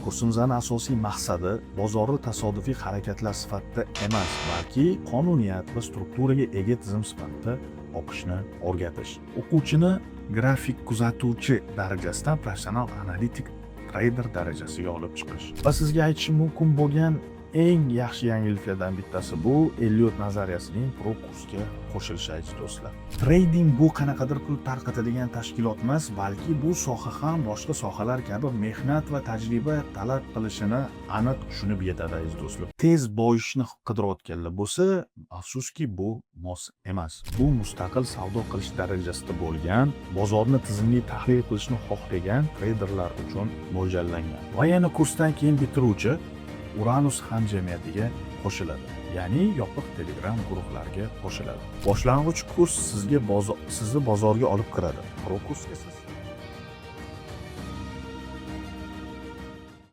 Kursimizning asosiy maqsadi bozorni tasodifiy harakatlar sifatida emas, balki qonuniyat va strukturaga ega tizim sifatida o'qishni o'rgatish. O'quvchini grafik kuzatuvchi darajasidan professional analitik trader darajasiga olib chiqish. Va sizga aytishim mumkin bo'lgan eng yaxshi yangiliklardan bittasi bu Elliot nazariyasining pro kursga qo'shilishi aziz do'stlar. Trading bu qanaqadir pul tarqatadigan tashkilot emas, balki bu soha ham boshqa sohalar kabi mehnat va tajriba talab qilishini aniq tushunib yetadi aziz do'stlar. Tez boyishni qidirayotganlar bo'lsa, afsuski bu mos emas. Bu mustaqil savdo qilish darajasida bo'lgan, bozorni tizimli tahlil qilishni xohlagan treyderlar uchun mo'ljallangan. Va yana kursdan keyin bitiruvchi Uranus hamjamiyatiga qo'shiladi, ya'ni yopiq Telegram guruhlariga qo'shiladi. Boshlang'ich kurs sizni bozorga olib kiradi. Pro kursga siz